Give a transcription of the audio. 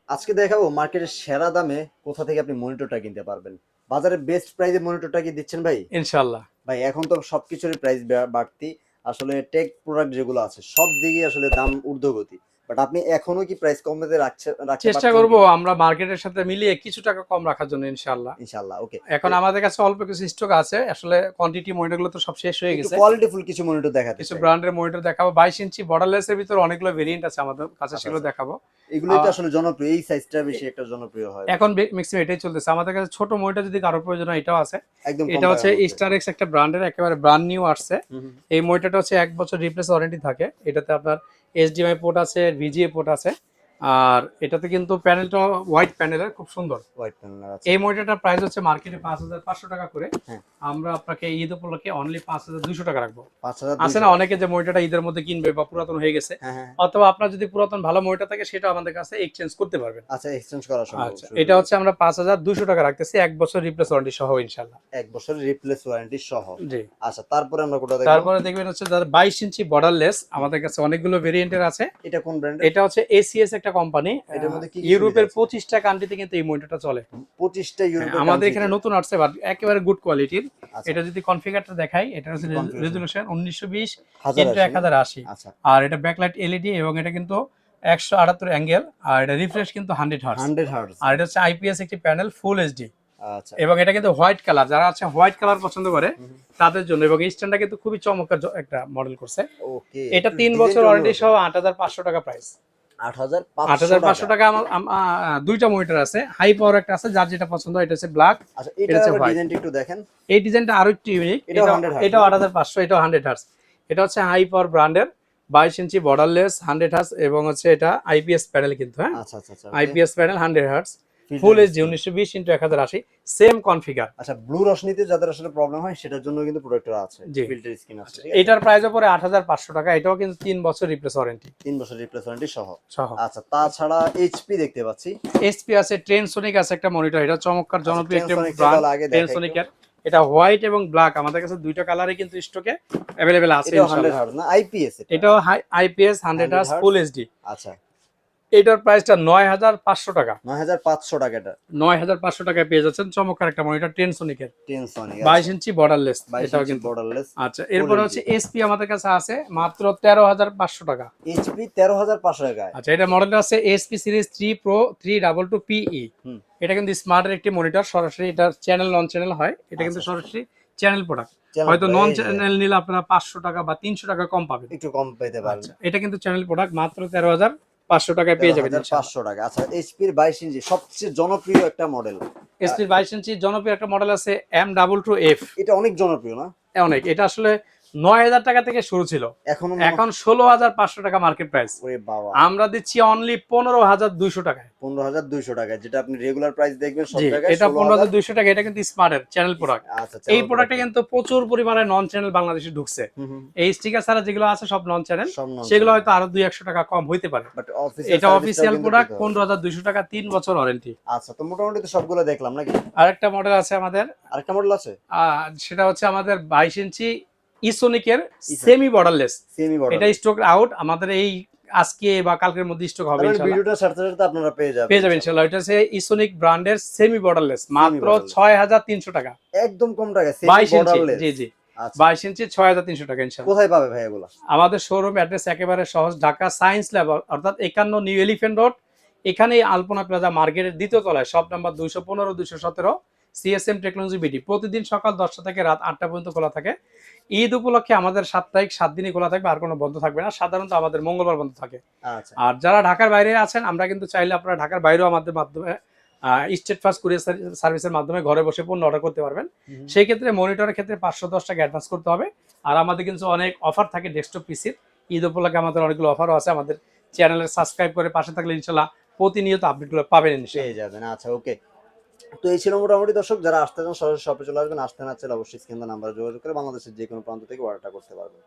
আজকে দেখাবো মার্কেটের সেরা দামে কোথা থেকে আপনি মনিটরটা কিনতে পারবেন। বাজারে বেস্ট প্রাইসে মনিটরটা কি দিচ্ছেন ভাই? ইনশাল্লাহ। ভাই এখন তো সবকিছুরই প্রাইস বাড়তি। আসলে টেক প্রোডাক্ট যেগুলো আছে সব দিকেই আসলে দাম ঊর্ধ্বগতি। বাট আপনি এখনো কি প্রাইস কমাতে রাখতে চেষ্টা পারতেছেন করব কিনা? আমরা মার্কেটের সাথে মিলিয়ে কিছু টাকা কম রাখার জন্য ইনশাল্লাহ। ইনশাআল্লাহ ওকে। এখন আমাদের কাছে অল্প কিছু স্টক আছে, আসলে কোয়ান্টিটি মনিটরগুলো তো সব শেষ হয়ে একটু গেছে। কোয়ালিটিফুল কিছু মনিটর দেখাতে কিছু চাই। ব্র্যান্ডের মনিটর দেখাবো, 22 ইঞ্চি বর্ডারলেস এর ভিতর অনেকগুলো ভেরিয়েন্ট আছে আমাদের কাছে, আচ্ছা, সেগুলো আচ্ছা। দেখাবো। এগুলোই তো আ- আসলে জনপ্রিয়। এই সাইজটা বেশি এ- একটা জনপ্রিয় হয় এখন বেশি। ম্যাক্সিমাম এটাই চলতেছে আমাদের কাছে। ছোট মনিটর যদি কারো প্রয়োজন হয় এটাও আছে। একদম কম এটা হচ্ছে টাকার মধ্যে। স্টার এক্স, একটা ব্র্যান্ডের একেবারে ব্র্যান্ড নিউ আসছে। হুম, হুম। এই মনিটরটা হচ্ছে 1 বছর রিপ্লেস ওয়ারেন্টি থাকে। এটাতে আপনার এইচডিএমআই পোর্ট আছে, ভিজিএ পোর্ট আছে। আর এটাতে কিন্তু প্যানেলটা হোয়াইট প্যানেলের, খুব সুন্দর। হোয়াইট প্যানেল আছে। এই মনিটরটার প্রাইস হচ্ছে মার্কেটে 5,500 টাকা করে। হ্যাঁ, আমরা আপনাকে ঈদ উপলক্ষে অনলি 5,200 টাকা রাখবো। আছে ৫,২০০ না টাকা। অনেকে যে মনিটরটা ঈদের মধ্যে কিনবে বা পুরাতন হয়ে গেছে, হ্যাঁ, হ্যাঁ। অথবা আপনার যদি পুরাতন ভালো মনিটর থাকে সেটা আমাদের কাছে এক্সচেঞ্জ করতে পারবেন। আচ্ছা, এক্সচেঞ্জ করা সম্ভব আচ্ছা, এটা সুযোগ হচ্ছে আছে। আমরা 5,200 টাকা রাখতেছি, 1 বছর রিপ্লেস ওয়ারেন্টি সহ ইনশাল্লাহ। ১ বছরের রিপ্লেস ওয়ারেন্টি সহ। জি। আচ্ছা, তারপরে আমরা কোনটা দেখব? তারপরে দেখবেন হচ্ছে যারা 22 ইঞ্চি বর্ডারলেস, হুম, আমাদের কাছে অনেকগুলো ভেরিয়েন্টের আছে। এটা কোন ব্র্যান্ডের? এটা হচ্ছে এসিএস একটা কোম্পানি। এটার মধ্যে কি সুবিধা ইউরোপের আছে? 25টা কান্ট্রিতে কিন্তু এই মনিটরটা চলে। ২৫ টা হ্যাঁ, ইউরোপের আমাদের এখানে কান্ট্রিতে। নতুন আসছে, বাট একেবারে গুড কোয়ালিটির। আচ্ছা, এটা যদি কনফিগারটা দেখাই, এটা হচ্ছে একটু কনফিগারেশন। রেজুলেশন 1920 ইন্টু 1080 না? 1080। আচ্ছা, আর এটা ব্যাকলাইট এলইডি, এবং এটা কিন্তু 178 অ্যাঙ্গেল। আর এটা রিফ্রেশ কিন্তু 100 হার্টজ। 100 হার্টজ। আর এটা হচ্ছে আইপিএস একটি প্যানেল, ফুল এইচডি। আচ্ছা। এবং এটা কিন্তু হোয়াইট কালার, যারা আছে হোয়াইট কালার পছন্দ করে হুম, হুম। তাদের জন্য। এবং এই স্ট্যান্ডটা কিন্তু খুবই চমৎকার একটা মডেল করছে। ওকে, এটা একটু 3 বছর ডিজাইনটা ওয়ারেন্টি অন্যরকম। সহ 8,500 টাকা প্রাইস। ৮৫০০ 8,500 টাকা। টাকা আমার দুইটা মনিটর আছে, হাই পাওয়ার একটা আছে, যার যেটা পছন্দ। এটা হচ্ছে ব্ল্যাক, আচ্ছা, এটা এটার হচ্ছে আবার হোয়াইট। ডিজাইনটা একটু দেখেন। এই ডিজাইনটা আরো একটু ইউনিক। এটাও এটা 100 হার্টজ এটাও না? 8,500, এটাও 100 হার্টজ। এটা হচ্ছে হাই পাওয়ার ব্র্যান্ডের, 22 ইঞ্চি বর্ডারলেস, 100 হার্টজ, এবং হচ্ছে এটা আইপিএস প্যানেল কিন্তু। হ্যাঁ, আচ্ছা, আচ্ছা, আচ্ছা, okay. IPS panel, 100 hertz, full filter HD, screen. 1920 into 1080, same configure. আচ্ছা, ব্লু রশ্মিতে যাদের আসলে প্রবলেম হয় সেটার জন্য কিন্তু প্রোডাক্টটা আছে। জি। ফিল্টার স্ক্রিন আছে, আচ্ছা, ঠিক আছে? এটার প্রাইস পরে 8,500 টাকা। এটাও কিন্তু 3 বছর রিপ্লেস ওয়ারেন্টি ৩ বছর রিপ্লেস ওয়ারেন্টি সহ। সহ। আচ্ছা, তাছাড়া এইচপি দেখতে পাচ্ছি। এসপি আছে, ট্রেনসোনিক আছে একটা মনিটর, এটা চমৎকার আচ্ছা, জনপ্রিয় একটা ট্রান্সফনিক্সটা ব্র্যান্ড, তাহলে আগে দেখাই একটু। ট্রেনসোনিকের। এটা হোয়াইট এবং ব্ল্যাক, আমাদের কাছে দুইটা কালারে কিন্তু স্টকে অ্যাভেলেবেল আছে এটাও 100 ইনশাল্লাহ। হার্টজ না? আইপিএস এটা? এটাও হাই আইপিএস, 100 100 হার্জ, ফুল হার্টজ। এইচডি। আচ্ছা, এটার প্রাইসটা 9,500 টাকা। ৯৫০০ টাকা এটা। 9,500 টাকায় পেয়ে যাচ্ছেন চমৎকার একটা মনিটর, টেনসোনিকের, টেনসনিক, বাইশ আচ্ছা। ইঞ্চি বর্ডারলেস ২২ এটাও ইঞ্চি কিন্তু। বর্ডারলেস আচ্ছা, ফুল এরপরে এইচডি। হচ্ছে এসপি আমাদের কাছে আছে মাত্র 13,500 টাকা। এইচপি ১৩,৫০০ টাকায়। আচ্ছা, এটা মডেলটা আছে এসপি সিরিজ 3 প্রো 322 পিই। হুম। এটা কিন্তু স্মার্টের একটি মনিটর, সরাসরি এটা চ্যানেল নন চ্যানেল হয়। এটা আচ্ছা, কিন্তু আচ্ছা। সরাসরি চ্যানেল প্রোডাক্ট। চ্যানেল হয়তো পড়া নন এই যে চ্যানেল নিলে আপনারা 500 টাকা বা 300 টাকা কম পাবেন। একটু কম পেতে পারেন। আচ্ছা, এটা কিন্তু চ্যানেল প্রোডাক্ট, মাত্র 13,500 টাকায় পেয়ে যাবেন ইনশাল্লাহ। ১৩,৫০০ টাকা। আচ্ছা, এইচপির ২২ ইঞ্চি সবচেয়ে জনপ্রিয় একটা মডেল। আ এসপির 22 ইঞ্চি জনপ্রিয় একটা মডেল আছে, M22F। এটা অনেক জনপ্রিয় না? অনেক, এটা আসলে 9,000 টাকা থেকে শুরু ছিল, এখনো মনে এখন 16,500 টাকা মার্কেট প্রাইস। ওরে বাবা! আমরা দিচ্ছি অনলি 15,200 টাকায়। ১৫,২০০ টাকায়, যেটা আপনি রেগুলার প্রাইস দেখবেন সব জি, জায়গায় এটা ১৬,০০০। 15,200 টাকা। এটা কিন্তু স্মার্টের চ্যানেল প্রোডাক্ট। আচ্ছা, এই চ্যানেল প্রোডাক্টে প্রোডাক্টটা। কিন্তু প্রচুর পরিমাণে নন চ্যানেল বাংলাদেশে ঢুকছে। হুম, হুম। এই স্টিকার ছাড়া যেগুলো আছে সব নন চ্যানেল। সব নন সেগুলো চ্যানেল। হয়তো আরো 200-100 টাকা কম হইতে পারে। বাট অফিসিয়াল এটা সার্ভিসটাও অফিসিয়াল কিন্তু প্রোডাক্ট, পেতে হবে। 15,200 টাকা, 3 বছর ওয়ারেন্টি। আচ্ছা, তো মোটামুটি তো সবগুলো দেখলাম নাকি? আরেকটা মডেল আছে আমাদের, আরেকটা মডেল আছে? সেটা হচ্ছে আমাদের 22 ইঞ্চি ইসোনিকের, ইসা সেমি বর্ডারলেস। সেমি এটা বর্ডারলেস। স্টক আউট, আমাদের এই আজকে বা কালকের মধ্যে স্টক হবে তার মানে ইনশাল্লাহ। ভিডিওটা ছাড়তে ছাড়তে আপনারা পেয়ে যাবেন পেয়ে যাবেন ইনশাআল্লাহ। ইনশাল্লাহ। এটা হচ্ছে ইসোনিক ব্র্যান্ডের সেমি বর্ডারলেস, সেমি মাত্র বর্ডারলেস। 6,300 টাকা। একদম কম টাকায় সেমি 22 ইঞ্চি, বর্ডারলেস। জি জি, আচ্ছা। 22 ইঞ্চি 6,300 টাকা ইনশাল্লাহ। কোথায় পাবে ভাই এগুলা? আমাদের শোরুম অ্যাড্রেস একেবারে সহজ, ঢাকা সায়েন্স ল্যাব, অর্থাৎ 51 নিউ এলিফ্যান্ট রোড। এখানেই আলপনা প্লাজা মার্কেটের দ্বিতীয় তলায়, shop number 215 217, CSM technology BD. প্রতিদিন সকাল 10টা থেকে রাত 8টা পর্যন্ত খোলা থাকে। ঈদ উপলক্ষে আমাদের সাপ্তাহিক 7 দিনই খোলা থাকবে, আর কোনো বন্ধ থাকবে না। সাধারণত আমাদের মঙ্গলবার বন্ধ থাকে। আচ্ছা। আর যারা ঢাকার বাইরে আছেন, আমরা কিন্তু চাইলে আপনারা ঢাকার বাইরেও আমাদের মাধ্যমে স্টেট ফার্স্ট কুরিয়ার সার্ভিসের মাধ্যমে ঘরে বসে পণ্য অর্ডার করতে পারবেন। হুম। সেই ক্ষেত্রে মনিটরের ক্ষেত্রে 510 টাকা অ্যাডভান্স করতে হবে। আর আমাদের কিন্তু অনেক অফার থাকে ডেস্কটপ পিসির। ঈদ উপলক্ষে আমাদের অনেকগুলো অফারও আছে। আমাদের চ্যানেলে সাবস্ক্রাইব করে পাশে থাকলে ইনশাল্লাহ প্রতিনিয়ত আপডেটগুলো পাবেন পেয়ে ইনশাল্লাহ। যাবেন। আচ্ছা, ওকে। তো এই ছিল মোটামুটি দর্শক, যারা আসতে চান সরাসরি শপে চলে আসবেন। আসতে না চাইলে অবশ্যই স্ক্রিনে নাম্বারে যোগাযোগ করে বাংলাদেশের যে কোনো প্রান্ত থেকে অর্ডারটা করতে পারবেন।